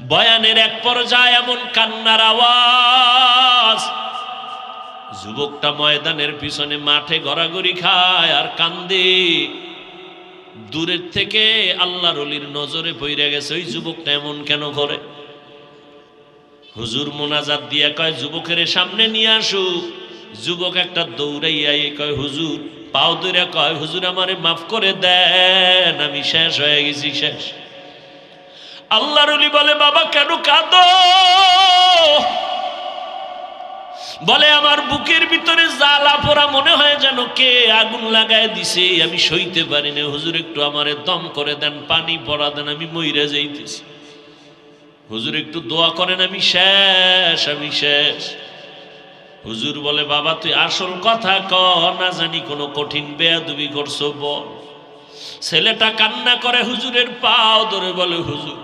বয়ানের এক পর্যায়ে এমন কান্নার আওয়াজ, যুবকটা ময়দানের পিছনে মাঠে গড়াগড়ি খায় আর কান্দে। দূরের থেকে আল্লাহর ওলির নজরে পড়ে গেছে ওই যুবকটা এমন কেন করে। হুজুর মোনাজাত দিয়া কয় যুবকের সামনে নিয়ে আসো। যুবক একটা দৌড়াইয়া কয় হুজুর, পাও ধরে কয় হুজুর আমারে মাফ করে দেন, আমি শেষ হয়ে গেছি, শেষ। আল্লাহর ওলি বলে বাবা কেন কাঁদো? বলে আমার বুকের ভিতরে জ্বালা পোড়া মনে হয় যেন কে আগুন লাগায় দিছে, আমি সইতে পারি না। হুজুর একটু আমারে দম করে দেন, পানি পড়া দেন, আমি মইরা যাইতেছি। হুজুর একটু দোয়া করেন, আমি শেষ, আমি শেষ। হুজুর বলে বাবা তুই আসল কথা ক, না জানি কোনো কঠিন বেয়াদবি করছো বল। ছেলেটা কান্না করে হুজুরের পাও ধরে বলে হুজুর